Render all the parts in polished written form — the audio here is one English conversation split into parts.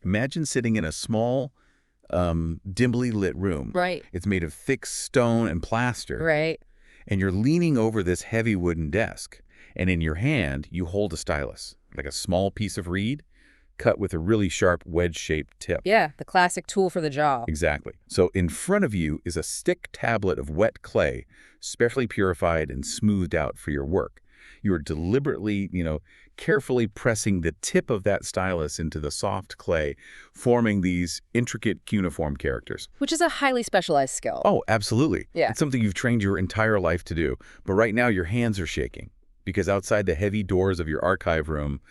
Imagine sitting in a small, dimly lit room. Right. It's made of thick stone and plaster. Right. And you're leaning over this heavy wooden desk. And in your hand, you hold a stylus, like a small piece of reed, cut with a really sharp wedge-shaped tip. Yeah, the classic tool for the job. Exactly. So in front of you is a stick tablet of wet clay, specially purified and smoothed out for your work. You are deliberately, carefully pressing the tip of that stylus into the soft clay, forming these intricate cuneiform characters. Which is a highly specialized skill. Oh, absolutely. Yeah. It's something you've trained your entire life to do. But right now your hands are shaking because outside the heavy doors of your archive room,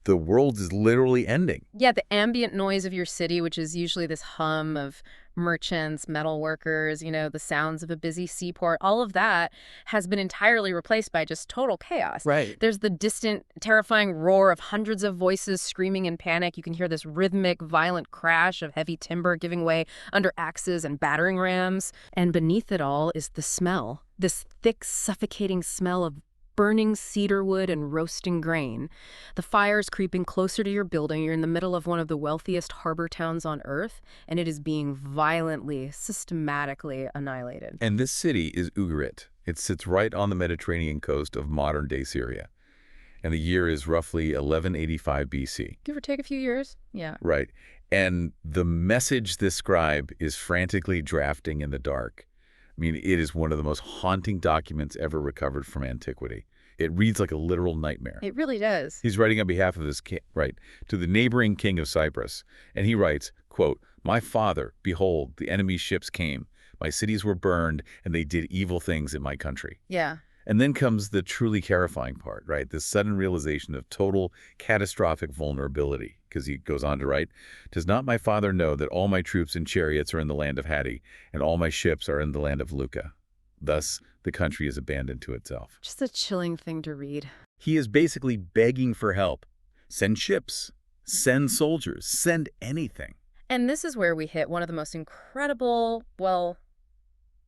the world is literally ending. Yeah, the ambient noise of your city, which is usually this hum of merchants, metal workers, the sounds of a busy seaport, all of that has been entirely replaced by just total chaos. Right. There's the distant, terrifying roar of hundreds of voices screaming in panic. You can hear this rhythmic, violent crash of heavy timber giving way under axes and battering rams. And beneath it all is the smell, this thick, suffocating smell of burning cedar wood and roasting grain. The fire's creeping closer to your building. You're in the middle of one of the wealthiest harbor towns on Earth, and it is being violently, systematically annihilated. And this city is Ugarit. It sits right on the Mediterranean coast of modern-day Syria. And the year is roughly 1185 BC. Give or take a few years. Yeah. Right. And the message this scribe is frantically drafting in the dark. I mean, it is one of the most haunting documents ever recovered from antiquity. It reads like a literal nightmare. It really does. He's writing on behalf of his king, to the neighboring king of Cyprus. And he writes, quote, "My father, behold, the enemy's ships came. My cities were burned, and they did evil things in my country." Yeah. And then comes the truly terrifying part, right? This sudden realization of total catastrophic vulnerability. Because he goes on to write, "Does not my father know that all my troops and chariots are in the land of Hatti, and all my ships are in the land of Luca? Thus, the country is abandoned to itself." Just a chilling thing to read. He is basically begging for help. Send ships, send soldiers, send anything. And this is where we hit one of the most incredible,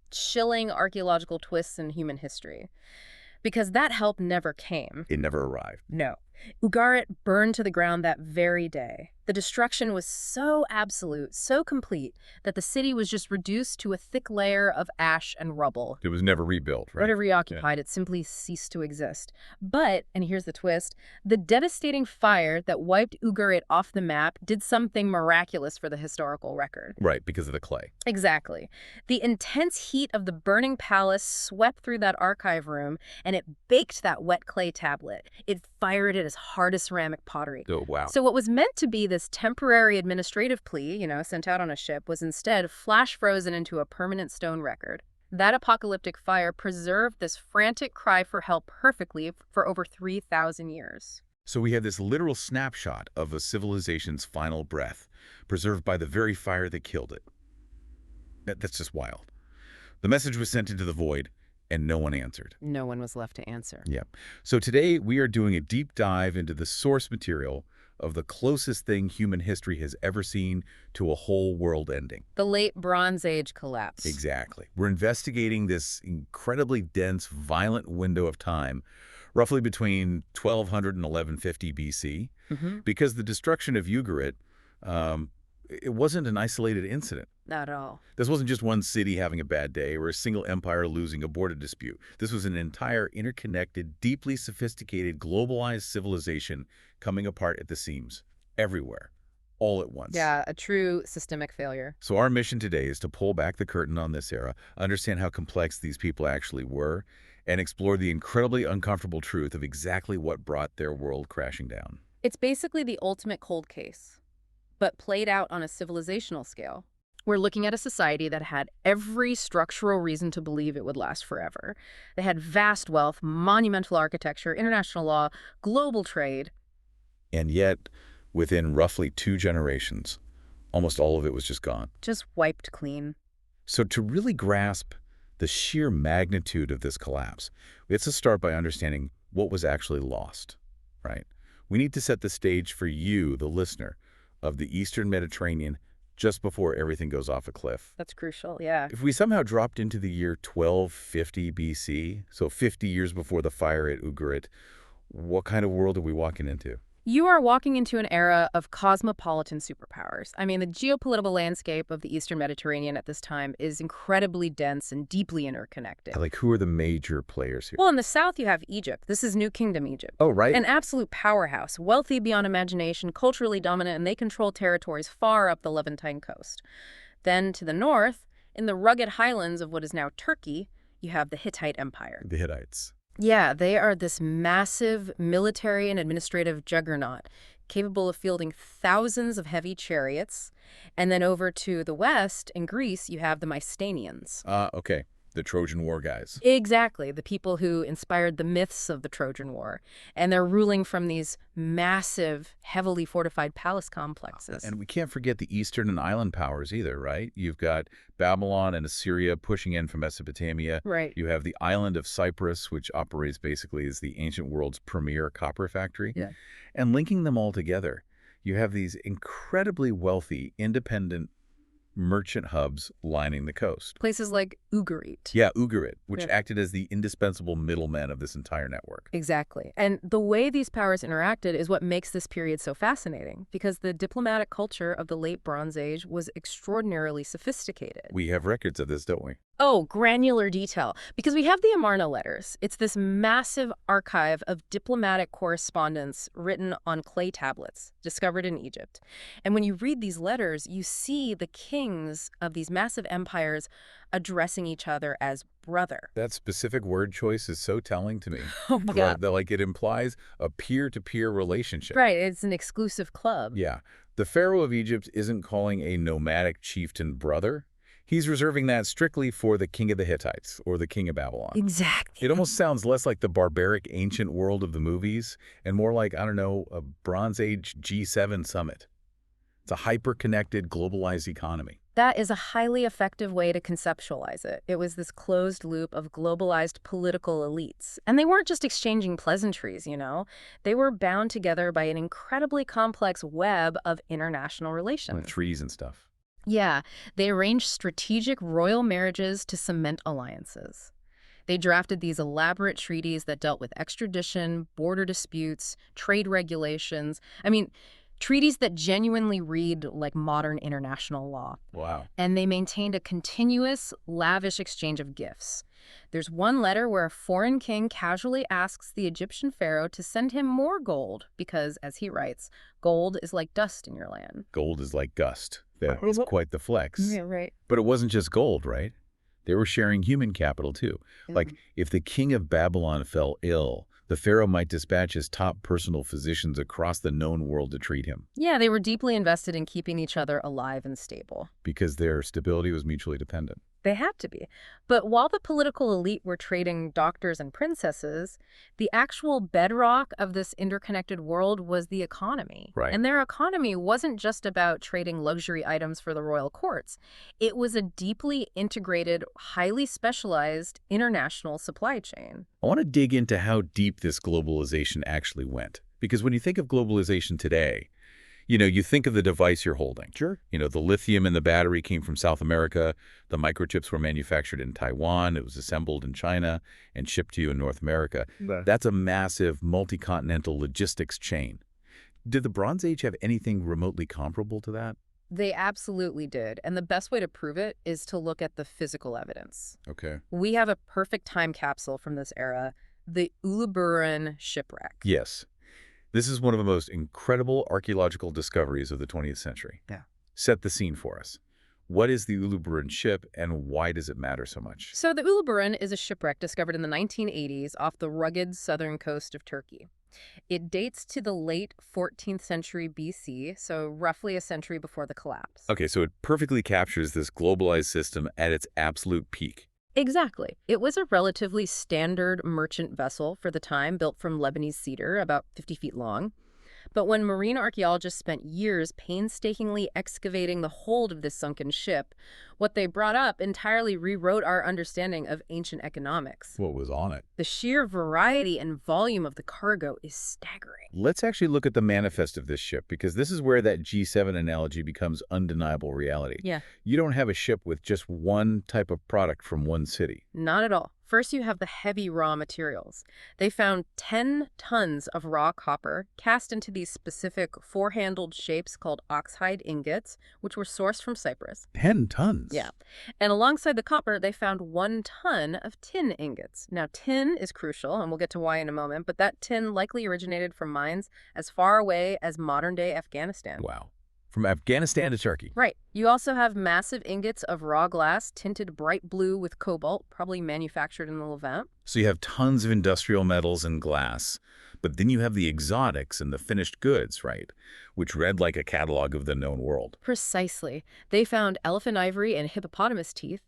chilling archaeological twists in human history. Because that help never came. It never arrived. No. Ugarit burned to the ground that very day. The destruction was so absolute, so complete, that the city was just reduced to a thick layer of ash and rubble. It was never rebuilt, right? Never reoccupied. Yeah. It simply ceased to exist. But, and here's the twist, the devastating fire that wiped Ugarit off the map did something miraculous for the historical record. Right, because of the clay. Exactly. The intense heat of the burning palace swept through that archive room, and it baked that wet clay tablet. It fired it as hard as ceramic pottery. Oh, wow. So what was meant to be this temporary administrative plea, sent out on a ship, was instead flash frozen into a permanent stone record. That apocalyptic fire preserved this frantic cry for help perfectly for over 3,000 years. So we have this literal snapshot of a civilization's final breath, preserved by the very fire that killed it. That's just wild. The message was sent into the void, and no one answered. No one was left to answer. Yeah. So today we are doing a deep dive into the source material of the closest thing human history has ever seen to a whole world ending. The late Bronze Age collapse. Exactly. We're investigating this incredibly dense, violent window of time, roughly between 1200 and 1150 BC, because the destruction of Ugarit, it wasn't an isolated incident. Not at all. This wasn't just one city having a bad day or a single empire losing a border dispute. This was an entire interconnected, deeply sophisticated, globalized civilization coming apart at the seams, everywhere, all at once. Yeah, a true systemic failure. So our mission today is to pull back the curtain on this era, understand how complex these people actually were, and explore the incredibly uncomfortable truth of exactly what brought their world crashing down. It's basically the ultimate cold case, but played out on a civilizational scale. We're looking at a society that had every structural reason to believe it would last forever. They had vast wealth, monumental architecture, international law, global trade. And yet, within roughly 2 generations, almost all of it was just gone. Just wiped clean. So to really grasp the sheer magnitude of this collapse, we have to start by understanding what was actually lost, right? We need to set the stage for you, the listener, of the Eastern Mediterranean just before everything goes off a cliff. That's crucial, yeah. If we somehow dropped into the year 1250 BC, so 50 years before the fire at Ugarit, what kind of world are we walking into? You are walking into an era of cosmopolitan superpowers. I mean, the geopolitical landscape of the Eastern Mediterranean at this time is incredibly dense and deeply interconnected. Like, who are the major players here? Well, in the south, you have Egypt. This is New Kingdom Egypt. Oh, right. An absolute powerhouse, wealthy beyond imagination, culturally dominant, and they control territories far up the Levantine coast. Then to the north, in the rugged highlands of what is now Turkey, you have the Hittite Empire. The Hittites. Yeah, they are this massive military and administrative juggernaut, capable of fielding thousands of heavy chariots. And then over to the west, in Greece, you have the Mycenaeans. Okay. The Trojan War guys. Exactly, the people who inspired the myths of the Trojan War. And they're ruling from these massive, heavily fortified palace complexes. And we can't forget the Eastern and island powers either, right? You've got Babylon and Assyria pushing in from Mesopotamia. Right. You have the island of Cyprus, which operates basically as the ancient world's premier copper factory. Yeah. And linking them all together, you have these incredibly wealthy, independent merchant hubs lining the coast. Places like Ugarit. Yeah, Ugarit, which Yeah. acted as the indispensable middleman of this entire network. Exactly. And the way these powers interacted is what makes this period so fascinating, because the diplomatic culture of the late Bronze Age was extraordinarily sophisticated. We have records of this, don't we? Oh, granular detail. Because we have the Amarna letters. It's this massive archive of diplomatic correspondence written on clay tablets discovered in Egypt. And when you read these letters, you see the kings of these massive empires addressing each other as brother. That specific word choice is so telling to me. Oh my God. Like, it implies a peer-to-peer relationship. Right, it's an exclusive club. Yeah. The Pharaoh of Egypt isn't calling a nomadic chieftain brother. He's reserving that strictly for the king of the Hittites or the king of Babylon. Exactly. It almost sounds less like the barbaric ancient world of the movies and more like, I don't know, a Bronze Age G7 summit. It's a hyper-connected, globalized economy. That is a highly effective way to conceptualize it. It was this closed loop of globalized political elites. And they weren't just exchanging pleasantries, you know. They were bound together by an incredibly complex web of international relations. With trees and stuff. Yeah, they arranged strategic royal marriages to cement alliances. They drafted these elaborate treaties that dealt with extradition, border disputes, trade regulations. I mean, treaties that genuinely read like modern international law. Wow. And they maintained a continuous, lavish exchange of gifts. There's one letter where a foreign king casually asks the Egyptian pharaoh to send him more gold because, as he writes, gold is like dust in your land. Gold is like gust. That is quite the flex. Yeah, right. But it wasn't just gold, right? They were sharing human capital, too. Like, if the king of Babylon fell ill, the pharaoh might dispatch his top personal physicians across the known world to treat him. Yeah, they were deeply invested in keeping each other alive and stable. Because their stability was mutually dependent. They had to be. But while the political elite were trading doctors and princesses, the actual bedrock of this interconnected world was the economy. Right. And their economy wasn't just about trading luxury items for the royal courts. It was a deeply integrated, highly specialized international supply chain. I want to dig into how deep this globalization actually went. Because when you think of globalization today, you think of the device you're holding. Sure. The lithium in the battery came from South America. The microchips were manufactured in Taiwan. It was assembled in China and shipped to you in North America. That's a massive multi-continental logistics chain. Did the Bronze Age have anything remotely comparable to that? They absolutely did. And the best way to prove it is to look at the physical evidence. Okay. We have a perfect time capsule from this era, the Uluburun shipwreck. Yes. This is one of the most incredible archaeological discoveries of the 20th century. Yeah. Set the scene for us. What is the Uluburun ship, and why does it matter so much? So the Uluburun is a shipwreck discovered in the 1980s off the rugged southern coast of Turkey. It dates to the late 14th century BC, so roughly a century before the collapse. Okay, so it perfectly captures this globalized system at its absolute peak. Exactly. It was a relatively standard merchant vessel for the time, built from Lebanese cedar, about 50 feet long. But when marine archaeologists spent years painstakingly excavating the hold of this sunken ship, What they brought up entirely rewrote our understanding of ancient economics. What was on it? The sheer variety and volume of the cargo is staggering. Let's actually look at the manifest of this ship, because this is where that G7 analogy becomes undeniable reality. Yeah. You don't have a ship with just one type of product from one city. Not at all. First, you have the heavy raw materials. They found 10 tons of raw copper cast into these specific four-handled shapes called oxhide ingots, which were sourced from Cyprus. 10 tons? Yeah. And alongside the copper, they found 1 ton of tin ingots. Now, tin is crucial, and we'll get to why in a moment, but that tin likely originated from mines as far away as modern-day Afghanistan. Wow. From Afghanistan to Turkey. Right. You also have massive ingots of raw glass tinted bright blue with cobalt, probably manufactured in the Levant. So you have tons of industrial metals and glass, but then you have the exotics and the finished goods, right? Which read like a catalog of the known world. Precisely. They found elephant ivory and hippopotamus teeth.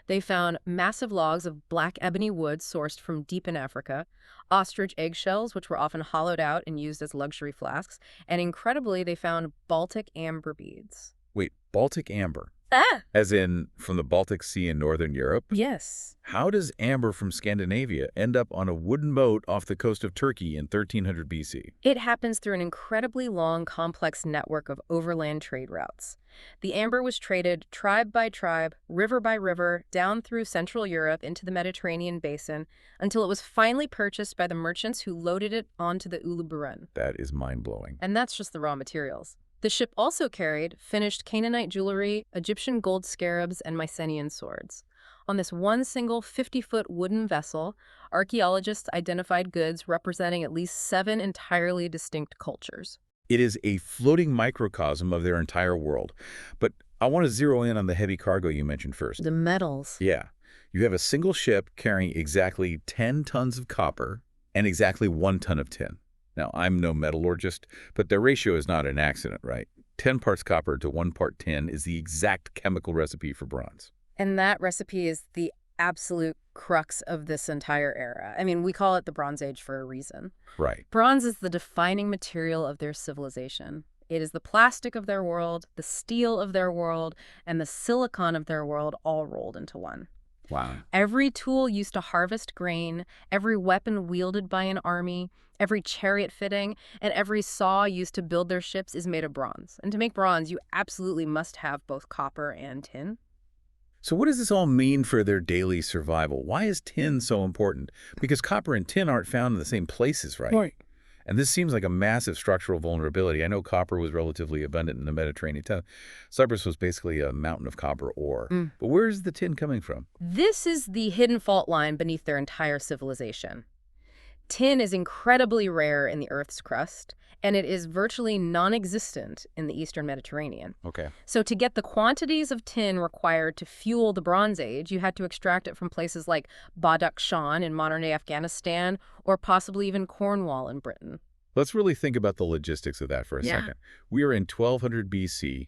They found massive logs of black ebony wood sourced from deep in Africa, ostrich eggshells, which were often hollowed out and used as luxury flasks, and incredibly, they found Baltic amber beads. Wait, Baltic amber? Ah! As in from the Baltic Sea in Northern Europe? Yes. How does amber from Scandinavia end up on a wooden boat off the coast of Turkey in 1300 BC? It happens through an incredibly long, complex network of overland trade routes. The amber was traded tribe by tribe, river by river, down through Central Europe into the Mediterranean basin, until it was finally purchased by the merchants who loaded it onto the Uluburun. That is mind-blowing. And that's just the raw materials. The ship also carried finished Canaanite jewelry, Egyptian gold scarabs, and Mycenaean swords. On this one single 50-foot wooden vessel, archaeologists identified goods representing at least 7 entirely distinct cultures. It is a floating microcosm of their entire world. But I want to zero in on the heavy cargo you mentioned first. The metals. Yeah. You have a single ship carrying exactly 10 tons of copper and exactly 1 ton of tin. Now, I'm no metallurgist, but the ratio is not an accident, right? 10 parts copper to 1 part tin is the exact chemical recipe for bronze. And that recipe is the absolute crux of this entire era. I mean, we call it the Bronze Age for a reason. Right. Bronze is the defining material of their civilization. It is the plastic of their world, the steel of their world, and the silicon of their world all rolled into one. Wow. Every tool used to harvest grain, every weapon wielded by an army, every chariot fitting, and every saw used to build their ships is made of bronze. And to make bronze, you absolutely must have both copper and tin. So what does this all mean for their daily survival? Why is tin so important? Because copper and tin aren't found in the same places, right? Right. And this seems like a massive structural vulnerability. I know copper was relatively abundant in the Mediterranean. Cyprus was basically a mountain of copper ore. But where's the tin coming from? This is the hidden fault line beneath their entire civilization. Tin is incredibly rare in the Earth's crust, and it is virtually non-existent in the Eastern Mediterranean. Okay. So to get the quantities of tin required to fuel the Bronze Age, you had to extract it from places like Badakhshan in modern-day Afghanistan, or possibly even Cornwall in Britain. Let's really think about the logistics of that for a second. We are in 1200 BC.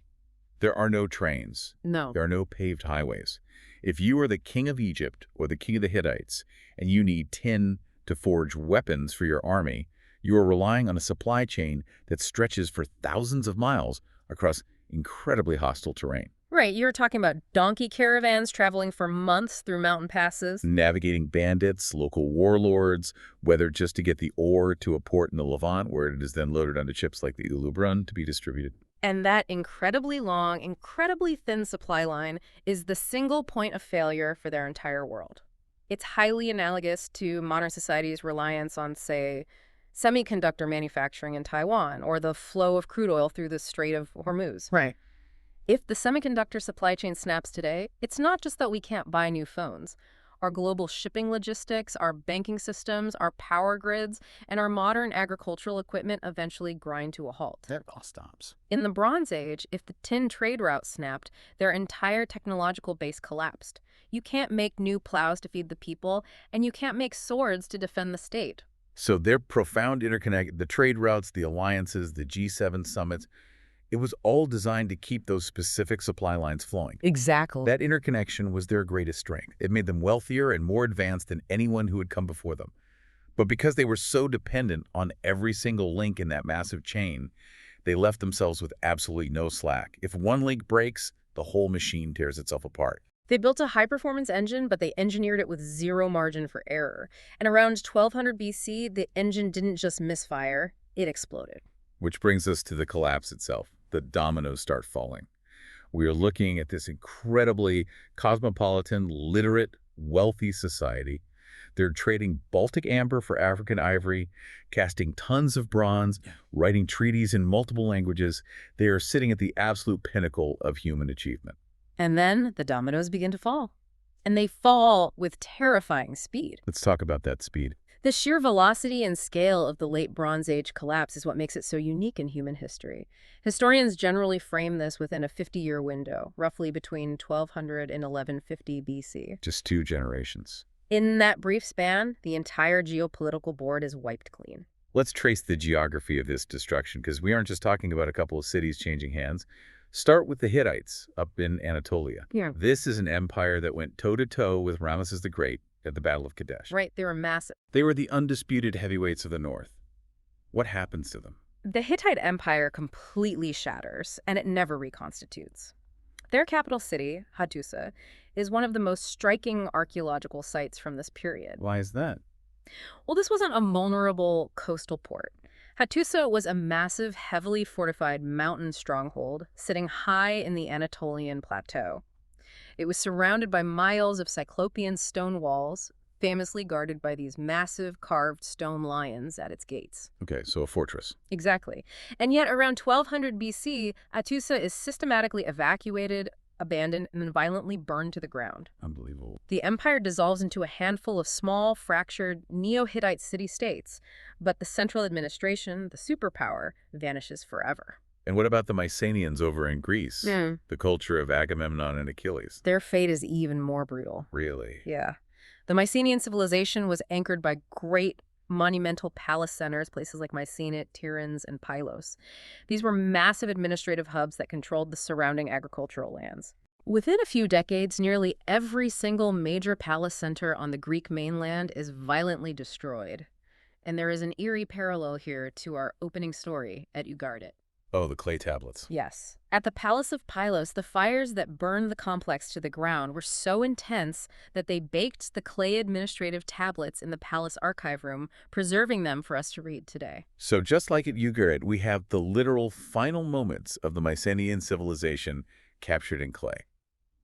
There are no trains. No. There are no paved highways. If you are the king of Egypt or the king of the Hittites, and you need tin to forge weapons for your army, you are relying on a supply chain that stretches for thousands of miles across incredibly hostile terrain. Right, you're talking about donkey caravans traveling for months through mountain passes. Navigating bandits, local warlords, whether just to get the ore to a port in the Levant where it is then loaded onto ships like the Uluburun to be distributed. And that incredibly long, incredibly thin supply line is the single point of failure for their entire world. It's highly analogous to modern society's reliance on, say, semiconductor manufacturing in Taiwan or the flow of crude oil through the Strait of Hormuz. Right. If the semiconductor supply chain snaps today, it's not just that we can't buy new phones. Our global shipping logistics, our banking systems, our power grids, and our modern agricultural equipment eventually grind to a halt. That all stops. In the Bronze Age, if the tin trade route snapped, their entire technological base collapsed. You can't make new plows to feed the people, and you can't make swords to defend the state. So their profound interconnect, the trade routes, the alliances, the G7 summits, it was all designed to keep those specific supply lines flowing. Exactly. That interconnection was their greatest strength. It made them wealthier and more advanced than anyone who had come before them. But because they were so dependent on every single link in that massive chain, they left themselves with absolutely no slack. If one link breaks, the whole machine tears itself apart. They built a high-performance engine, but they engineered it with zero margin for error. And around 1200 BC, the engine didn't just misfire, it exploded. Which brings us to the collapse itself. The dominoes start falling. We are looking at this incredibly cosmopolitan, literate, wealthy society. They're trading Baltic amber for African ivory, casting tons of bronze, writing treaties in multiple languages. They are sitting at the absolute pinnacle of human achievement. And then the dominoes begin to fall. And they fall with terrifying speed. Let's talk about that speed. The sheer velocity and scale of the late Bronze Age collapse is what makes it so unique in human history. Historians generally frame this within a 50-year window, roughly between 1200 and 1150 BC. Just 2 generations. In that brief span, the entire geopolitical board is wiped clean. Let's trace the geography of this destruction, because we aren't just talking about a couple of cities changing hands. Start with the Hittites up in Anatolia. Yeah. This is an empire that went toe-to-toe with Ramesses the Great at the Battle of Kadesh. Right, they were massive. They were the undisputed heavyweights of the north. What happens to them? The Hittite Empire completely shatters, and it never reconstitutes. Their capital city, Hattusa, is one of the most striking archaeological sites from this period. Why is that? Well, this wasn't a vulnerable coastal port. Hattusa was a massive, heavily fortified mountain stronghold sitting high in the Anatolian plateau. It was surrounded by miles of cyclopean stone walls, famously guarded by these massive carved stone lions at its gates. Okay, so a fortress. Exactly. And yet around 1200 BC, Hattusa is systematically evacuated, abandoned, and then violently burned to the ground. Unbelievable. The empire dissolves into a handful of small, fractured, Neo-Hittite city-states, but the central administration, the superpower, vanishes forever. And what about the Mycenaeans over in Greece? Mm. The culture of Agamemnon and Achilles. Their fate is even more brutal. Really? Yeah. The Mycenaean civilization was anchored by great monumental palace centers, places like Mycenae, Tiryns, and Pylos. These were massive administrative hubs that controlled the surrounding agricultural lands. Within a few decades, nearly every single major palace center on the Greek mainland is violently destroyed. And there is an eerie parallel here to our opening story at Ugarit. Oh, the clay tablets. Yes. At the Palace of Pylos, the fires that burned the complex to the ground were so intense that they baked the clay administrative tablets in the palace archive room, preserving them for us to read today. So just like at Ugarit, we have the literal final moments of the Mycenaean civilization captured in clay.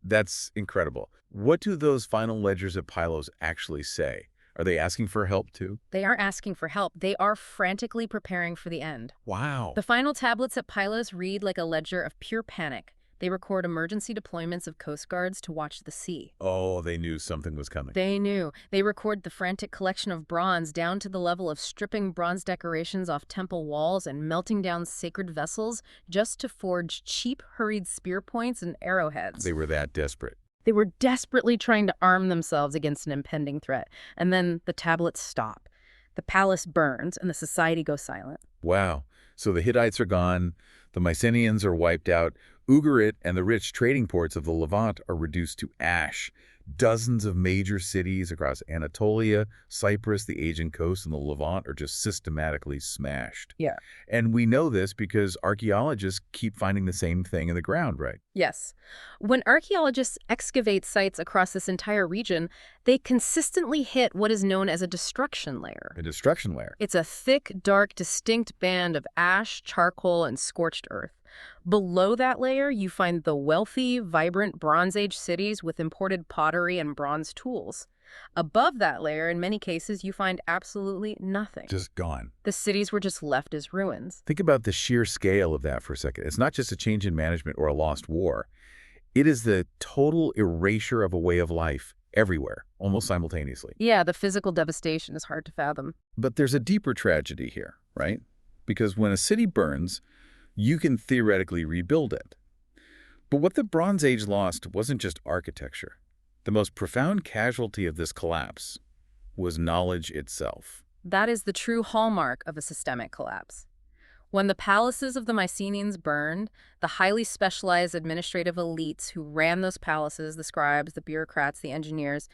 That's incredible. What do those final ledgers at Pylos actually say? Are they asking for help too? They aren't asking for help. They are frantically preparing for the end. Wow. The final tablets at Pylos read like a ledger of pure panic. They record emergency deployments of coast guards to watch the sea. Oh, they knew something was coming. They knew. They record the frantic collection of bronze down to the level of stripping bronze decorations off temple walls and melting down sacred vessels just to forge cheap, hurried spear points and arrowheads. They were that desperate. They were desperately trying to arm themselves against an impending threat. And then the tablets stop. The palace burns, and the society goes silent. Wow. So the Hittites are gone. The Mycenaeans are wiped out. Ugarit and the rich trading ports of the Levant are reduced to ash. Dozens of major cities across Anatolia, Cyprus, the Aegean coast, and the Levant are just systematically smashed. Yeah. And we know this because archaeologists keep finding the same thing in the ground, right? Yes. When archaeologists excavate sites across this entire region, they consistently hit what is known as a destruction layer. A destruction layer. It's a thick, dark, distinct band of ash, charcoal, and scorched earth. Below that layer, you find the wealthy, vibrant Bronze Age cities with imported pottery and bronze tools. Above that layer, in many cases, you find absolutely nothing. Just gone. The cities were just left as ruins. Think about the sheer scale of that for a second. It's not just a change in management or a lost war. It is the total erasure of a way of life everywhere, almost simultaneously. Yeah, the physical devastation is hard to fathom. But there's a deeper tragedy here, right? Because when a city burns, you can theoretically rebuild it. But what the Bronze Age lost wasn't just architecture. The most profound casualty of this collapse was knowledge itself. That is the true hallmark of a systemic collapse. When the palaces of the Mycenaeans burned, the highly specialized administrative elites who ran those palaces, the scribes, the bureaucrats, the engineers,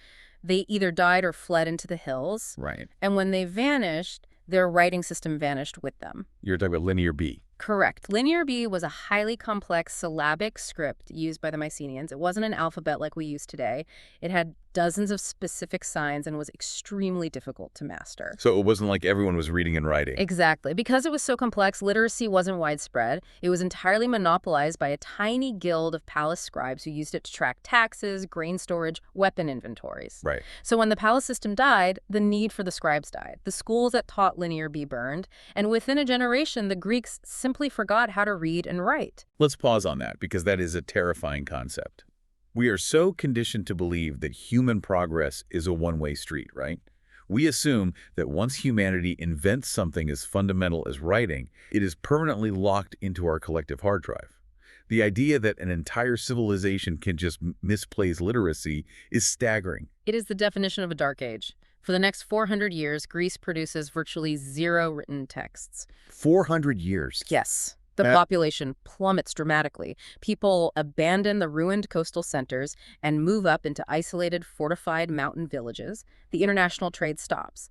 they either died or fled into the hills. Right. And when they vanished, their writing system vanished with them. You're talking about linear B. Correct. Linear B was a highly complex syllabic script used by the Mycenaeans. It wasn't an alphabet like we use today. It had dozens of specific signs and was extremely difficult to master. So it wasn't like everyone was reading and writing. Exactly. Because it was so complex, literacy wasn't widespread. It was entirely monopolized by a tiny guild of palace scribes who used it to track taxes, grain storage, weapon inventories. Right. So when the palace system died, the need for the scribes died. The schools that taught Linear B burned, and within a generation, the Greeks simply forgot how to read and write. Let's pause on that because that is a terrifying concept. We are so conditioned to believe that human progress is a one-way street, right? We assume that once humanity invents something as fundamental as writing, it is permanently locked into our collective hard drive. The idea that an entire civilization can just misplace literacy is staggering. It is the definition of a dark age. For the next 400 years, Greece produces virtually zero written texts. 400 years. Yes. The population plummets dramatically. People abandon the ruined coastal centers and move up into isolated, fortified mountain villages. The international trade stops.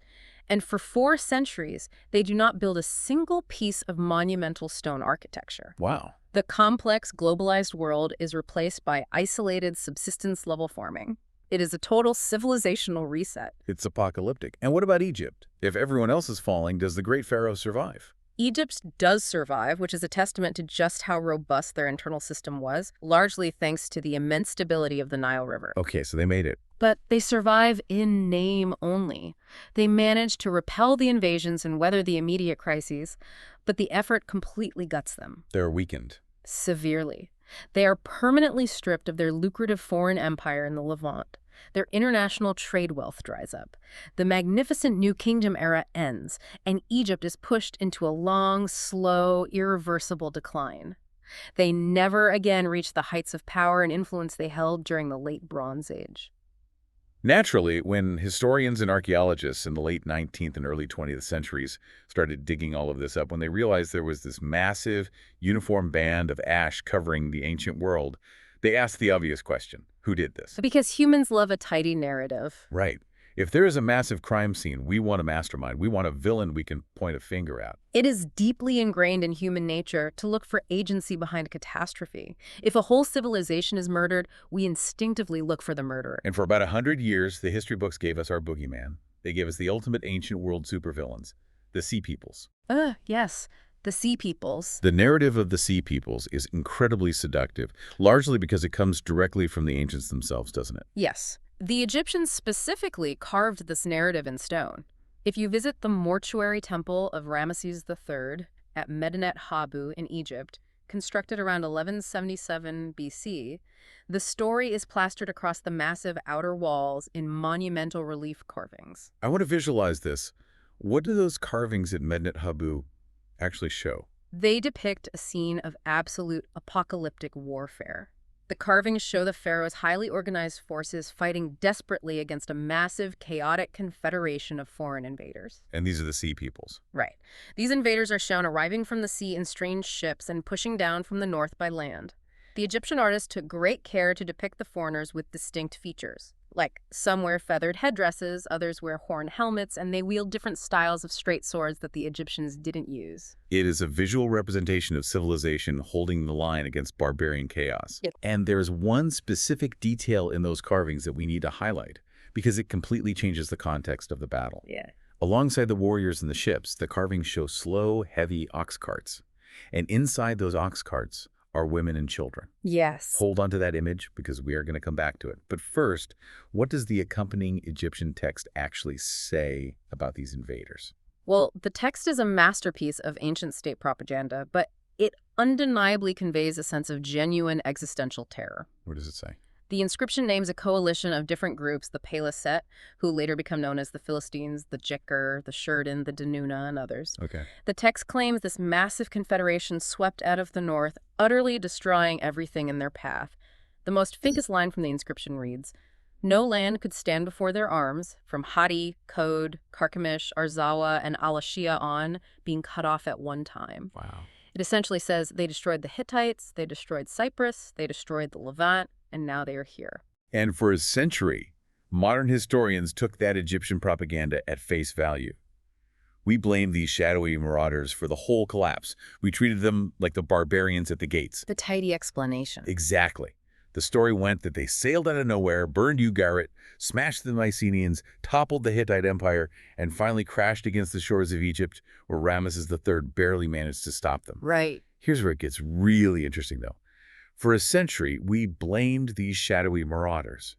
And for 4 centuries, they do not build a single piece of monumental stone architecture. Wow. The complex, globalized world is replaced by isolated subsistence-level farming. It is a total civilizational reset. It's apocalyptic. And what about Egypt? If everyone else is falling, does the great pharaoh survive? Egypt does survive, which is a testament to just how robust their internal system was, largely thanks to the immense stability of the Nile River. Okay, so they made it. But they survive in name only. They manage to repel the invasions and weather the immediate crises, but the effort completely guts them. They're weakened. Severely. They are permanently stripped of their lucrative foreign empire in the Levant. Their international trade wealth dries up. The magnificent New Kingdom era ends, and Egypt is pushed into a long, slow, irreversible decline. They never again reach the heights of power and influence they held during the late Bronze Age. Naturally, when historians and archaeologists in the late 19th and early 20th centuries started digging all of this up, when they realized there was this massive, uniform band of ash covering the ancient world, they asked the obvious question: who did this? Because humans love a tidy narrative. Right. If there is a massive crime scene, we want a mastermind. We want a villain we can point a finger at. It is deeply ingrained in human nature to look for agency behind a catastrophe. If a whole civilization is murdered, we instinctively look for the murderer. And for about 100 years, the history books gave us our boogeyman. They gave us the ultimate ancient world supervillains, the Sea Peoples. Yes. The Sea Peoples. The narrative of the Sea Peoples is incredibly seductive, largely because it comes directly from the ancients themselves, doesn't it? Yes. The Egyptians specifically carved this narrative in stone. If you visit the mortuary temple of Ramesses III at Medinet Habu in Egypt, constructed around 1177 BC, the story is plastered across the massive outer walls in monumental relief carvings. I want to visualize this. What do those carvings at Medinet Habu actually show? They depict a scene of absolute apocalyptic warfare. The carvings show the pharaoh's highly organized forces fighting desperately against a massive, chaotic confederation of foreign invaders. And these are the Sea Peoples. Right. These invaders are shown arriving from the sea in strange ships and pushing down from the north by land. The Egyptian artists took great care to depict the foreigners with distinct features. Like, some wear feathered headdresses, others wear horn helmets, and they wield different styles of straight swords that the Egyptians didn't use. It is a visual representation of civilization holding the line against barbarian chaos. Yep. And there's one specific detail in those carvings that we need to highlight, because it completely changes the context of the battle. Yeah. Alongside the warriors and the ships, the carvings show slow, heavy ox carts. And inside those ox carts are women and children. Yes. Hold on to that image because we are going to come back to it. But first, what does the accompanying Egyptian text actually say about these invaders? Well, the text is a masterpiece of ancient state propaganda, but it undeniably conveys a sense of genuine existential terror. What does it say? The inscription names a coalition of different groups, the Palaset, who later become known as the Philistines, the Jeker, the Shurden, the Danuna, and others. Okay. The text claims this massive confederation swept out of the north, utterly destroying everything in their path. The most famous line from the inscription reads, "No land could stand before their arms, from Hatti, Kode, Carchemish, Arzawa, and Alashia on, being cut off at one time." Wow. It essentially says they destroyed the Hittites, they destroyed Cyprus, they destroyed the Levant, and now they are here. And for a century, modern historians took that Egyptian propaganda at face value. We blamed these shadowy marauders for the whole collapse. We treated them like the barbarians at the gates. The tidy explanation. Exactly. The story went that they sailed out of nowhere, burned Ugarit, smashed the Mycenaeans, toppled the Hittite Empire, and finally crashed against the shores of Egypt, where Ramesses III barely managed to stop them. Right. Here's where it gets really interesting, though. For a century, we blamed these shadowy marauders.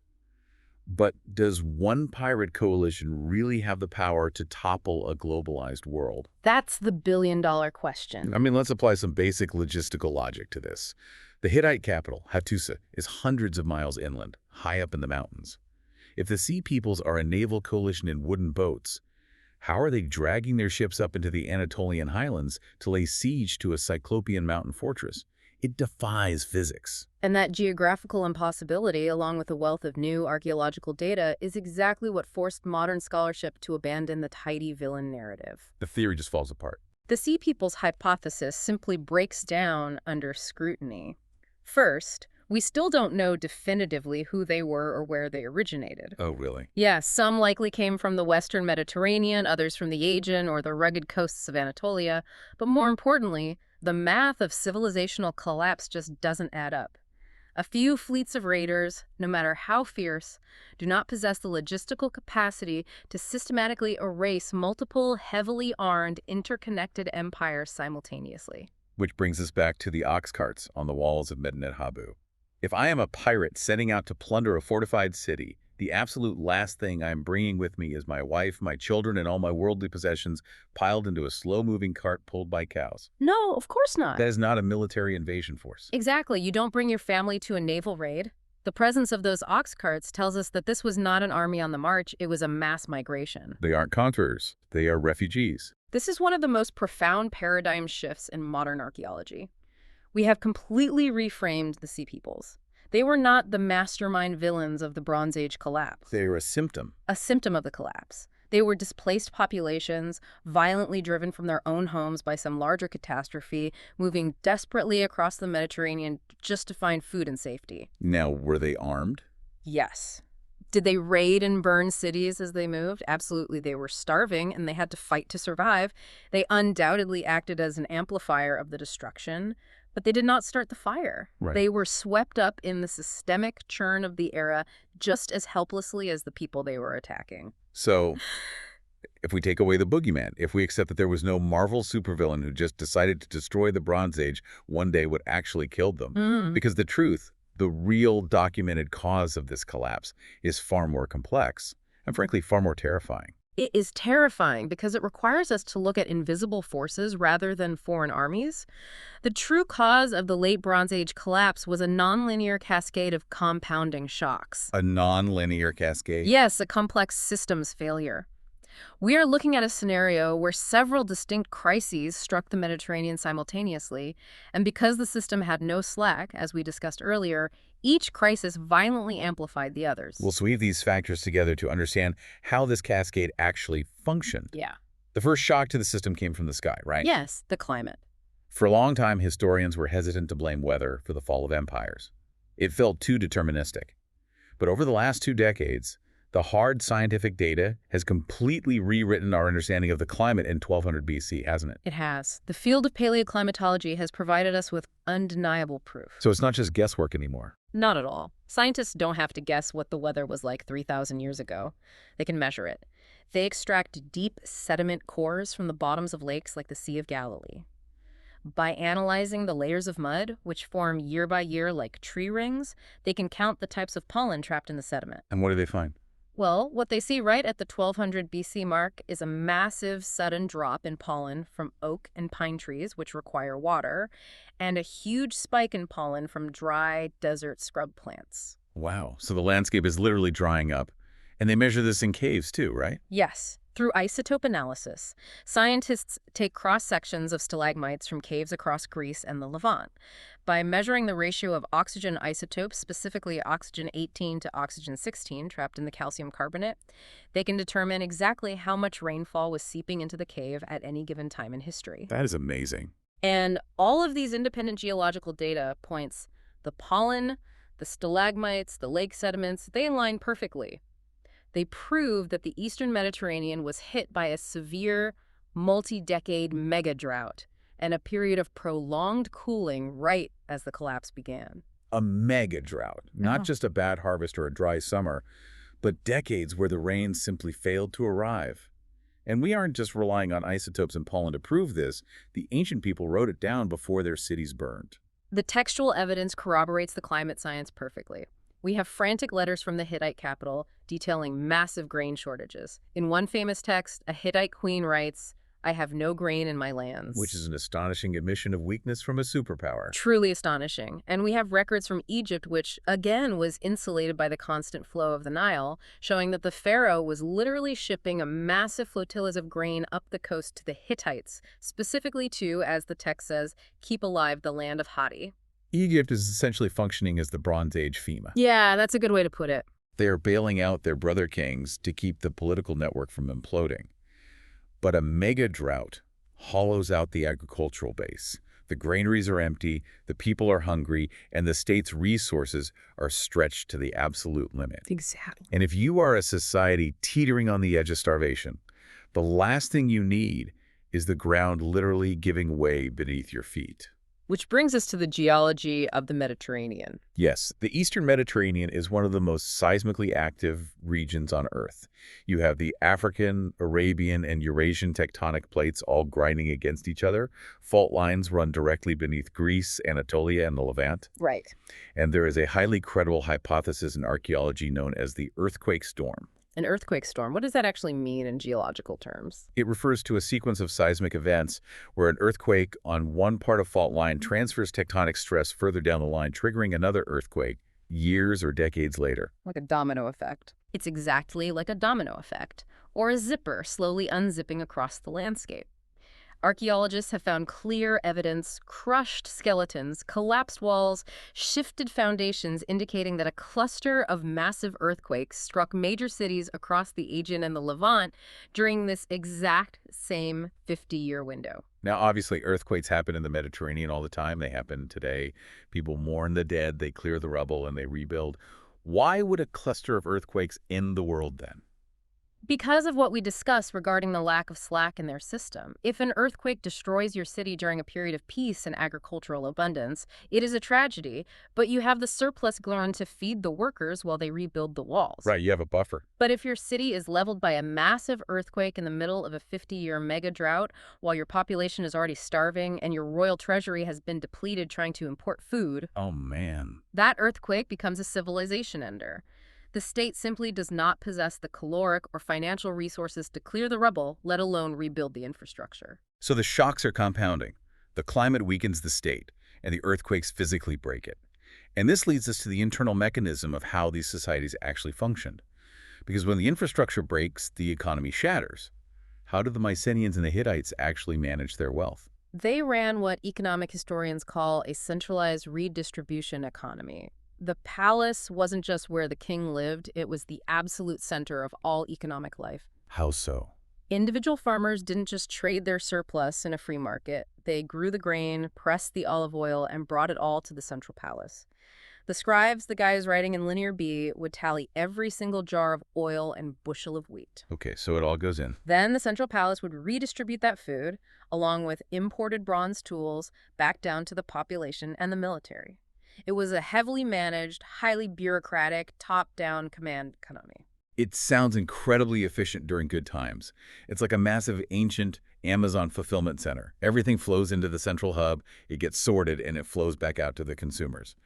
But does one pirate coalition really have the power to topple a globalized world? That's the billion-dollar question. I mean, let's apply some basic logistical logic to this. The Hittite capital, Hattusa, is hundreds of miles inland, high up in the mountains. If the Sea Peoples are a naval coalition in wooden boats, how are they dragging their ships up into the Anatolian highlands to lay siege to a Cyclopean mountain fortress? It defies physics. And that geographical impossibility, along with a wealth of new archaeological data, is exactly what forced modern scholarship to abandon the tidy villain narrative. The theory just falls apart. The Sea Peoples hypothesis simply breaks down under scrutiny. First, we still don't know definitively who they were or where they originated. Oh, really? Yeah, some likely came from the Western Mediterranean, others from the Aegean or the rugged coasts of Anatolia. But more importantly, the math of civilizational collapse just doesn't add up. A few fleets of raiders, no matter how fierce, do not possess the logistical capacity to systematically erase multiple, heavily armed, interconnected empires simultaneously. Which brings us back to the ox carts on the walls of Medinet Habu. If I am a pirate setting out to plunder a fortified city, the absolute last thing I am bringing with me is my wife, my children, and all my worldly possessions piled into a slow-moving cart pulled by cows. No, of course not. That is not a military invasion force. Exactly. You don't bring your family to a naval raid. The presence of those ox carts tells us that this was not an army on the march, it was a mass migration. They aren't conquerors. They are refugees. This is one of the most profound paradigm shifts in modern archaeology. We have completely reframed the Sea Peoples. They were not the mastermind villains of the Bronze Age collapse. They are a symptom. A symptom of the collapse. They were displaced populations, violently driven from their own homes by some larger catastrophe, moving desperately across the Mediterranean just to find food and safety. Now, were they armed? Yes. Did they raid and burn cities as they moved? Absolutely. They were starving and they had to fight to survive. They undoubtedly acted as an amplifier of the destruction, but they did not start the fire. Right. They were swept up in the systemic churn of the era just as helplessly as the people they were attacking. So, if we take away the boogeyman, if we accept that there was no Marvel supervillain who just decided to destroy the Bronze Age one day what actually killed them, because the truth, the real documented cause of this collapse, is far more complex and frankly far more terrifying. It is terrifying because it requires us to look at invisible forces rather than foreign armies. The true cause of the late Bronze Age collapse was a nonlinear cascade of compounding shocks. A non-linear cascade? Yes, a complex systems failure. We are looking at a scenario where several distinct crises struck the Mediterranean simultaneously, and because the system had no slack, as we discussed earlier, each crisis violently amplified the others. We'll weave these factors together to understand how this cascade actually functioned. Yeah. The first shock to the system came from the sky, right? Yes, the climate. For a long time, historians were hesitant to blame weather for the fall of empires. It felt too deterministic. But over the last 2 decades, the hard scientific data has completely rewritten our understanding of the climate in 1200 BC, hasn't it? It has. The field of paleoclimatology has provided us with undeniable proof. So it's not just guesswork anymore. Not at all. Scientists don't have to guess what the weather was like 3,000 years ago. They can measure it. They extract deep sediment cores from the bottoms of lakes like the Sea of Galilee. By analyzing the layers of mud, which form year by year like tree rings, they can count the types of pollen trapped in the sediment. And what do they find? Well, what they see right at the 1200 BC mark is a massive sudden drop in pollen from oak and pine trees, which require water, and a huge spike in pollen from dry desert scrub plants. Wow. So the landscape is literally drying up. And they measure this in caves too, right? Yes. Through isotope analysis, scientists take cross-sections of stalagmites from caves across Greece and the Levant. By measuring the ratio of oxygen isotopes, specifically oxygen-18 to oxygen-16 trapped in the calcium carbonate, they can determine exactly how much rainfall was seeping into the cave at any given time in history. That is amazing. And all of these independent geological data points, the pollen, the stalagmites, the lake sediments, they align perfectly. They prove that the Eastern Mediterranean was hit by a severe, multi-decade mega drought, and a period of prolonged cooling right as the collapse began. A mega drought, not just a bad harvest or a dry summer, but decades where the rains simply failed to arrive. And we aren't just relying on isotopes and pollen to prove this. The ancient people wrote it down before their cities burned. The textual evidence corroborates the climate science perfectly. We have frantic letters from the Hittite capital detailing massive grain shortages. In one famous text, a Hittite queen writes, "I have no grain in my lands." Which is an astonishing admission of weakness from a superpower. Truly astonishing. And we have records from Egypt, which, again, was insulated by the constant flow of the Nile, showing that the pharaoh was literally shipping a massive flotillas of grain up the coast to the Hittites, specifically to, as the text says, keep alive the land of Hatti. Egypt is essentially functioning as the Bronze Age FEMA. Yeah, that's a good way to put it. They are bailing out their brother kings to keep the political network from imploding. But a mega drought hollows out the agricultural base. The granaries are empty, the people are hungry, and the state's resources are stretched to the absolute limit. Exactly. And if you are a society teetering on the edge of starvation, the last thing you need is the ground literally giving way beneath your feet. Which brings us to the geology of the Mediterranean. Yes, the Eastern Mediterranean is one of the most seismically active regions on Earth. You have the African, Arabian, and Eurasian tectonic plates all grinding against each other. Fault lines run directly beneath Greece, Anatolia, and the Levant. Right. And there is a highly credible hypothesis in archaeology known as the earthquake storm. An earthquake storm, what does that actually mean in geological terms? It refers to a sequence of seismic events where an earthquake on one part of fault line transfers tectonic stress further down the line, triggering another earthquake years or decades later. Like a domino effect. It's exactly like a domino effect, or a zipper slowly unzipping across the landscape. Archaeologists have found clear evidence, crushed skeletons, collapsed walls, shifted foundations indicating that a cluster of massive earthquakes struck major cities across the Aegean and the Levant during this exact same 50-year window. Now, obviously, earthquakes happen in the Mediterranean all the time. They happen today. People mourn the dead, they clear the rubble, and they rebuild. Why would a cluster of earthquakes end the world then? Because of what we discussed regarding the lack of slack in their system, if an earthquake destroys your city during a period of peace and agricultural abundance, it is a tragedy, but you have the surplus ground to feed the workers while they rebuild the walls. Right, you have a buffer. But if your city is leveled by a massive earthquake in the middle of a 50-year mega drought, while your population is already starving and your royal treasury has been depleted trying to import food, Oh, man. that earthquake becomes a civilization ender. The state simply does not possess the caloric or financial resources to clear the rubble, let alone rebuild the infrastructure. So the shocks are compounding. The climate weakens the state, and the earthquakes physically break it. And this leads us to the internal mechanism of how these societies actually functioned. Because when the infrastructure breaks, the economy shatters. How did the Mycenaeans and the Hittites actually manage their wealth? They ran what economic historians call a centralized redistribution economy. The palace wasn't just where the king lived, it was the absolute center of all economic life. How so? Individual farmers didn't just trade their surplus in a free market. They grew the grain, pressed the olive oil, and brought it all to the central palace. The scribes, the guys writing in Linear B, would tally every single jar of oil and bushel of wheat. Okay, so it all goes in. Then the central palace would redistribute that food, along with imported bronze tools, back down to the population and the military. It was a heavily managed, highly bureaucratic, top-down command economy. It sounds incredibly efficient during good times. It's like a massive ancient Amazon fulfillment center. Everything flows into the central hub, it gets sorted, and it flows back out to the consumers.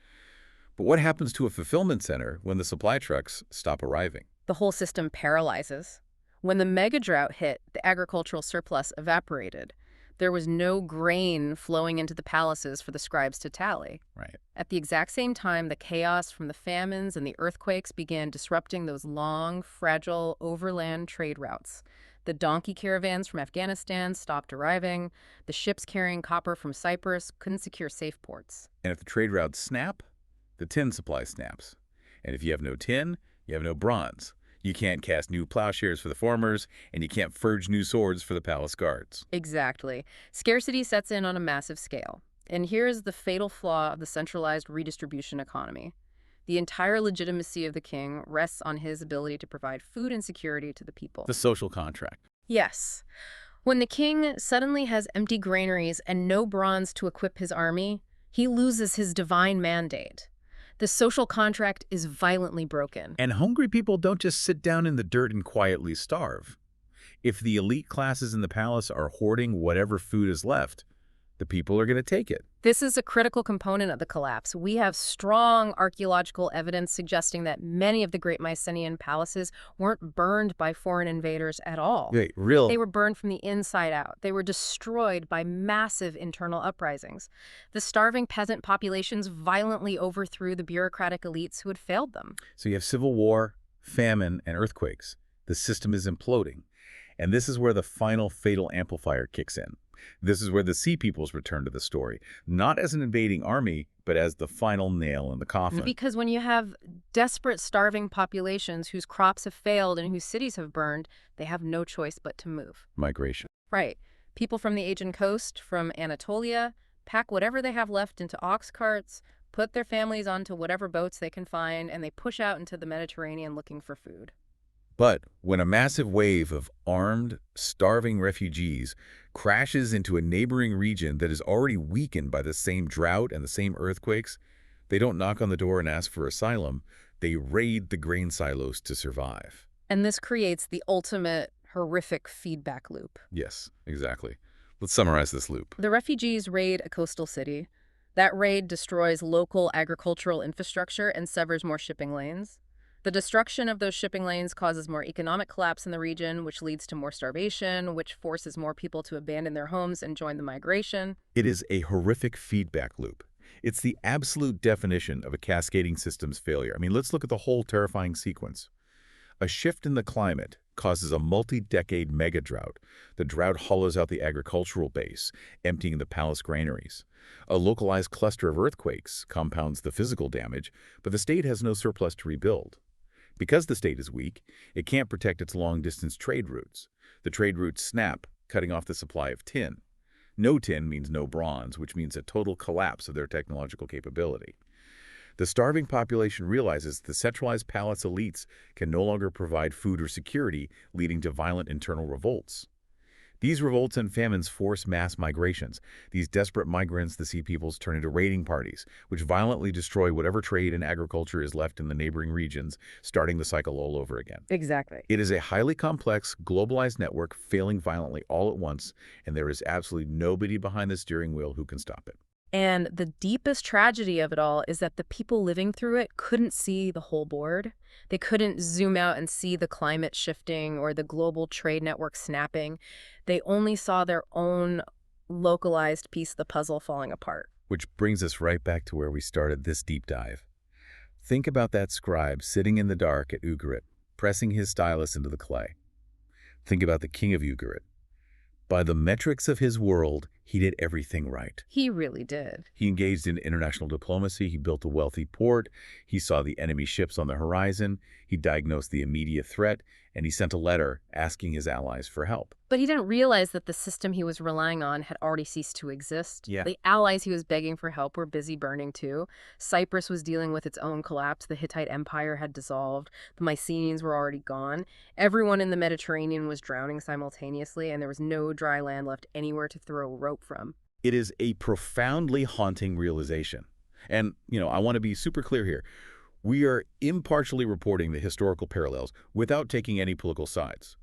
But what happens to a fulfillment center when the supply trucks stop arriving? The whole system paralyzes. When the mega drought hit, the agricultural surplus evaporated. There was no grain flowing into the palaces for the scribes to tally. Right. At the exact same time, the chaos from the famines and the earthquakes began disrupting those long, fragile overland trade routes. The donkey caravans from Afghanistan stopped arriving. The ships carrying copper from Cyprus couldn't secure safe ports. And if the trade routes snap, the tin supply snaps. And if you have no tin, you have no bronze. You can't cast new plowshares for the farmers, and you can't forge new swords for the palace guards. Exactly. Scarcity sets in on a massive scale. And here's the fatal flaw of the centralized redistribution economy. The entire legitimacy of the king rests on his ability to provide food and security to the people. The social contract. Yes. When the king suddenly has empty granaries and no bronze to equip his army, he loses his divine mandate. The social contract is violently broken. And hungry people don't just sit down in the dirt and quietly starve. If the elite classes in the palace are hoarding whatever food is left, the people are going to take it. This is a critical component of the collapse. We have strong archaeological evidence suggesting that many of the great Mycenaean palaces weren't burned by foreign invaders at all. Wait, real? They were burned from the inside out. They were destroyed by massive internal uprisings. The starving peasant populations violently overthrew the bureaucratic elites who had failed them. So you have civil war, famine, and earthquakes. The system is imploding. And this is where the final fatal amplifier kicks in. This is where the Sea Peoples return to the story, not as an invading army, but as the final nail in the coffin. Because when you have desperate, starving populations whose crops have failed and whose cities have burned, they have no choice but to move. Migration. Right. People from the Aegean coast, from Anatolia, pack whatever they have left into ox carts, put their families onto whatever boats they can find, and they push out into the Mediterranean looking for food. But when a massive wave of armed, starving refugees crashes into a neighboring region that is already weakened by the same drought and the same earthquakes, they don't knock on the door and ask for asylum. They raid the grain silos to survive. And this creates the ultimate horrific feedback loop. Yes, exactly. Let's summarize this loop. The refugees raid a coastal city. That raid destroys local agricultural infrastructure and severs more shipping lanes. The destruction of those shipping lanes causes more economic collapse in the region, which leads to more starvation, which forces more people to abandon their homes and join the migration. It is a horrific feedback loop. It's the absolute definition of a cascading systems failure. I mean, let's look at the whole terrifying sequence. A shift in the climate causes a multi-decade mega drought. The drought hollows out the agricultural base, emptying the palace granaries. A localized cluster of earthquakes compounds the physical damage, but the state has no surplus to rebuild. Because the state is weak, it can't protect its long-distance trade routes. The trade routes snap, cutting off the supply of tin. No tin means no bronze, which means a total collapse of their technological capability. The starving population realizes the centralized palace elites can no longer provide food or security, leading to violent internal revolts. These revolts and famines force mass migrations. These desperate migrants, the Sea Peoples, turn into raiding parties, which violently destroy whatever trade and agriculture is left in the neighboring regions, starting the cycle all over again. Exactly. It is a highly complex, globalized network failing violently all at once, and there is absolutely nobody behind the steering wheel who can stop it. And the deepest tragedy of it all is that the people living through it couldn't see the whole board. They couldn't zoom out and see the climate shifting or the global trade network snapping. They only saw their own localized piece of the puzzle falling apart. Which brings us right back to where we started this deep dive. Think about that scribe sitting in the dark at Ugarit, pressing his stylus into the clay. Think about the king of Ugarit. By the metrics of his world, he did everything right. He really did. He engaged in international diplomacy, he built a wealthy port, he saw the enemy ships on the horizon, he diagnosed the immediate threat, and he sent a letter asking his allies for help. But he didn't realize that the system he was relying on had already ceased to exist. Yeah. The allies he was begging for help were busy burning too. Cyprus was dealing with its own collapse. The Hittite Empire had dissolved. The Mycenaeans were already gone. Everyone in the Mediterranean was drowning simultaneously, and there was no dry land left anywhere to throw a rope from. It is a profoundly haunting realization. And, I want to be super clear here. We are impartially reporting the historical parallels without taking any political sides.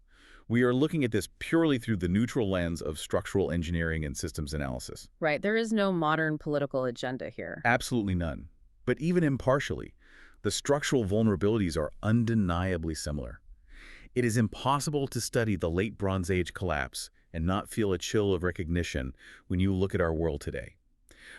We are looking at this purely through the neutral lens of structural engineering and systems analysis. Right. There is no modern political agenda here. Absolutely none. But even impartially, the structural vulnerabilities are undeniably similar. It is impossible to study the late Bronze Age collapse and not feel a chill of recognition when you look at our world today.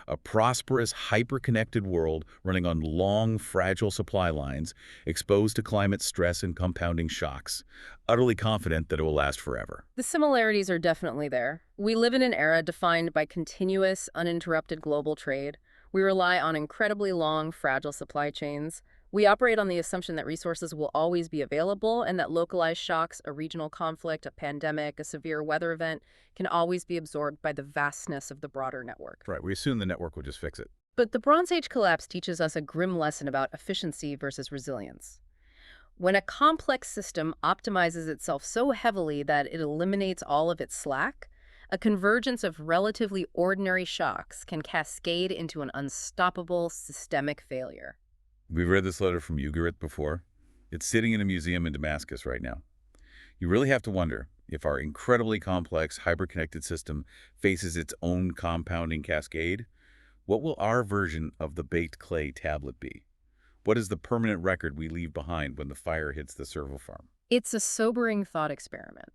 A prosperous, hyper-connected world running on long, fragile supply lines, exposed to climate stress and compounding shocks, utterly confident that it will last forever. The similarities are definitely there. We live in an era defined by continuous, uninterrupted global trade. We rely on incredibly long, fragile supply chains. We operate on the assumption that resources will always be available and that localized shocks, a regional conflict, a pandemic, a severe weather event, can always be absorbed by the vastness of the broader network. Right, we assume the network will just fix it. But the Bronze Age collapse teaches us a grim lesson about efficiency versus resilience. When a complex system optimizes itself so heavily that it eliminates all of its slack, a convergence of relatively ordinary shocks can cascade into an unstoppable systemic failure. We've read this letter from Ugarit before. It's sitting in a museum in Damascus right now. You really have to wonder if our incredibly complex, hyper-connected system faces its own compounding cascade. What will our version of the baked clay tablet be? What is the permanent record we leave behind when the fire hits the servo farm? It's a sobering thought experiment.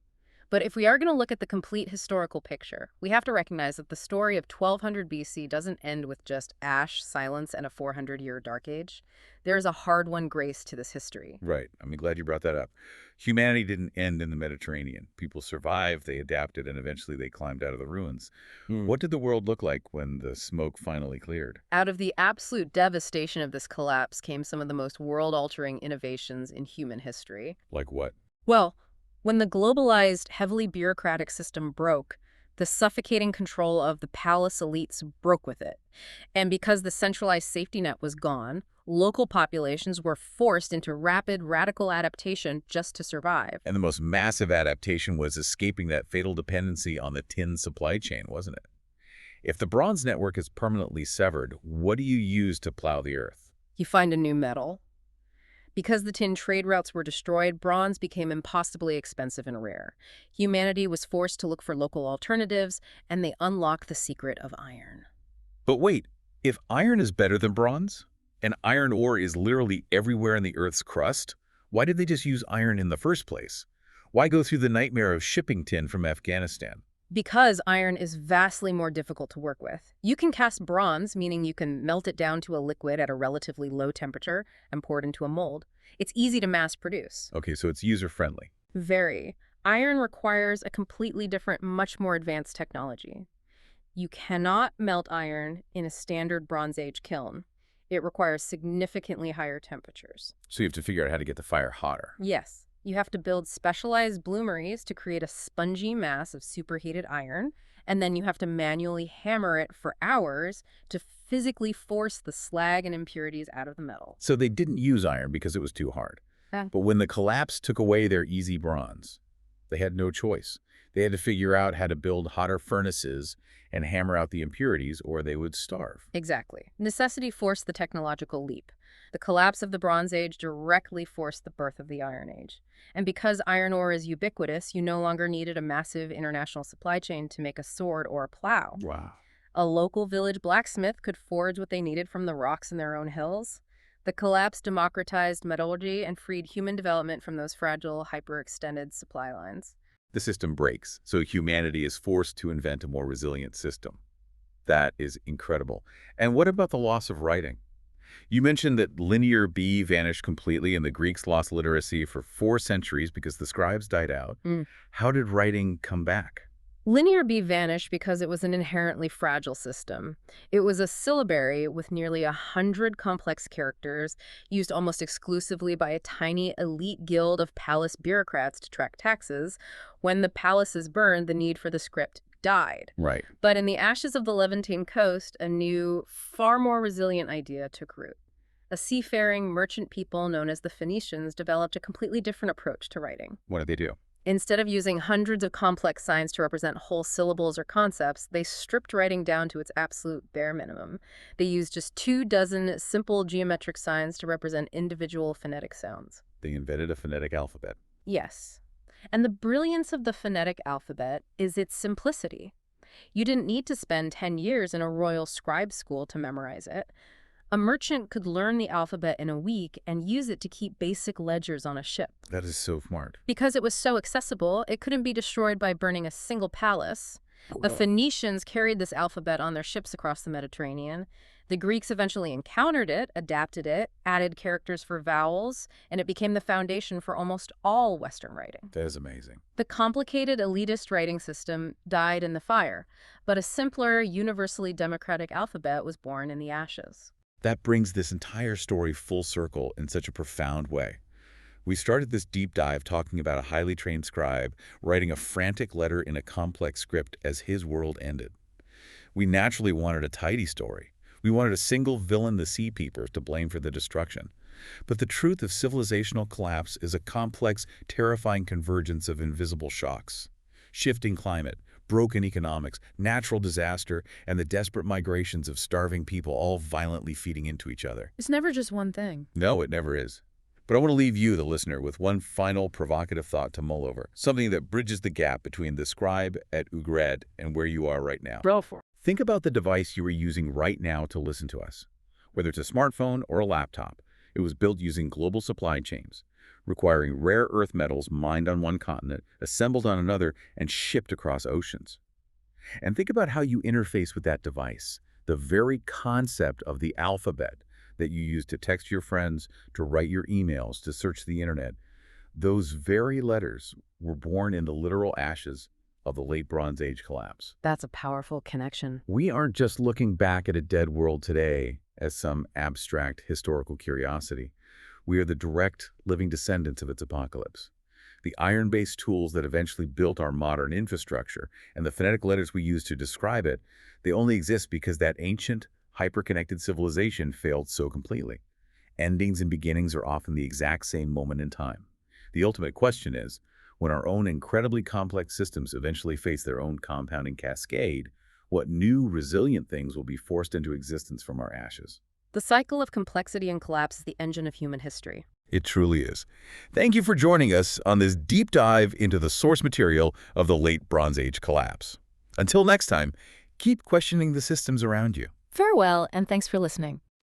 But if we are going to look at the complete historical picture, we have to recognize that the story of 1200 BC doesn't end with just ash, silence, and a 400-year dark age. There is a hard-won grace to this history. Right. I'm glad you brought that up. Humanity didn't end in the Mediterranean. People survived, they adapted, and eventually they climbed out of the ruins. What did the world look like when the smoke finally cleared? Out of the absolute devastation of this collapse came some of the most world-altering innovations in human history. Like what? Well, when the globalized, heavily bureaucratic system broke, the suffocating control of the palace elites broke with it. And because the centralized safety net was gone, local populations were forced into rapid, radical adaptation just to survive. And the most massive adaptation was escaping that fatal dependency on the tin supply chain, wasn't it? If the bronze network is permanently severed, what do you use to plow the earth? You find a new metal. Because the tin trade routes were destroyed, bronze became impossibly expensive and rare. Humanity was forced to look for local alternatives, and they unlocked the secret of iron. But wait, if iron is better than bronze, and iron ore is literally everywhere in the Earth's crust, why did they just use iron in the first place? Why go through the nightmare of shipping tin from Afghanistan? Because iron is vastly more difficult to work with. You can cast bronze, meaning you can melt it down to a liquid at a relatively low temperature and pour it into a mold. It's easy to mass produce. Okay, so it's user-friendly. Very. Iron requires a completely different, much more advanced technology. You cannot melt iron in a standard Bronze Age kiln. It requires significantly higher temperatures. So you have to figure out how to get the fire hotter. Yes. You have to build specialized bloomeries to create a spongy mass of superheated iron, and then you have to manually hammer it for hours to physically force the slag and impurities out of the metal. So they didn't use iron because it was too hard. But when the collapse took away their easy bronze, they had no choice. They had to figure out how to build hotter furnaces and hammer out the impurities, or they would starve. Exactly. Necessity forced the technological leap. The collapse of the Bronze Age directly forced the birth of the Iron Age. And because iron ore is ubiquitous, you no longer needed a massive international supply chain to make a sword or a plow. Wow. A local village blacksmith could forge what they needed from the rocks in their own hills. The collapse democratized metallurgy and freed human development from those fragile, hyperextended supply lines. The system breaks, so humanity is forced to invent a more resilient system. That is incredible. And what about the loss of writing? You mentioned that Linear B vanished completely and the Greeks lost literacy for 4 centuries because the scribes died out. How did writing come back? Linear B vanished because it was an inherently fragile system. It was a syllabary with nearly 100 complex characters, used almost exclusively by a tiny elite guild of palace bureaucrats to track taxes. When the palaces burned, the need for the script died. Right. But in the ashes of the Levantine coast, a new, far more resilient idea took root. A seafaring merchant people known as the Phoenicians developed a completely different approach to writing. What did they do? Instead of using hundreds of complex signs to represent whole syllables or concepts, they stripped writing down to its absolute bare minimum. They used just 24 simple geometric signs to represent individual phonetic sounds. They invented a phonetic alphabet. Yes. And the brilliance of the phonetic alphabet is its simplicity. You didn't need to spend 10 years in a royal scribe school to memorize it. A merchant could learn the alphabet in a week and use it to keep basic ledgers on a ship. That is so smart. Because it was so accessible, it couldn't be destroyed by burning a single palace. The Phoenicians carried this alphabet on their ships across the Mediterranean. The Greeks eventually encountered it, adapted it, added characters for vowels, and it became the foundation for almost all Western writing. That is amazing. The complicated elitist writing system died in the fire, but a simpler, universally democratic alphabet was born in the ashes. That brings this entire story full circle in such a profound way. We started this deep dive talking about a highly trained scribe writing a frantic letter in a complex script as his world ended. We naturally wanted a tidy story, We wanted a single villain, the Sea Peepers, to blame for the destruction. But the truth of civilizational collapse is a complex, terrifying convergence of invisible shocks. Shifting climate, broken economics, natural disaster, and the desperate migrations of starving people all violently feeding into each other. It's never just one thing. No, it never is. But I want to leave you, the listener, with one final provocative thought to mull over, something that bridges the gap between the scribe at Ugred and where you are right now. Go for it. Think about the device you are using right now to listen to us. Whether it's a smartphone or a laptop, it was built using global supply chains, requiring rare earth metals mined on one continent, assembled on another, and shipped across oceans. And think about how you interface with that device, the very concept of the alphabet that you use to text your friends, to write your emails, to search the internet. Those very letters were born in the literal ashes of the late Bronze Age collapse. That's a powerful connection. We aren't just looking back at a dead world today as some abstract historical curiosity. We are the direct, living descendants of its apocalypse. The iron-based tools that eventually built our modern infrastructure and the phonetic letters we use to describe it, they only exist because that ancient, hyper-connected civilization failed so completely. Endings and beginnings are often the exact same moment in time. The ultimate question is, when our own incredibly complex systems eventually face their own compounding cascade, what new, resilient things will be forced into existence from our ashes? The cycle of complexity and collapse is the engine of human history. It truly is. Thank you for joining us on this deep dive into the source material of the late Bronze Age collapse. Until next time, keep questioning the systems around you. Farewell, and thanks for listening.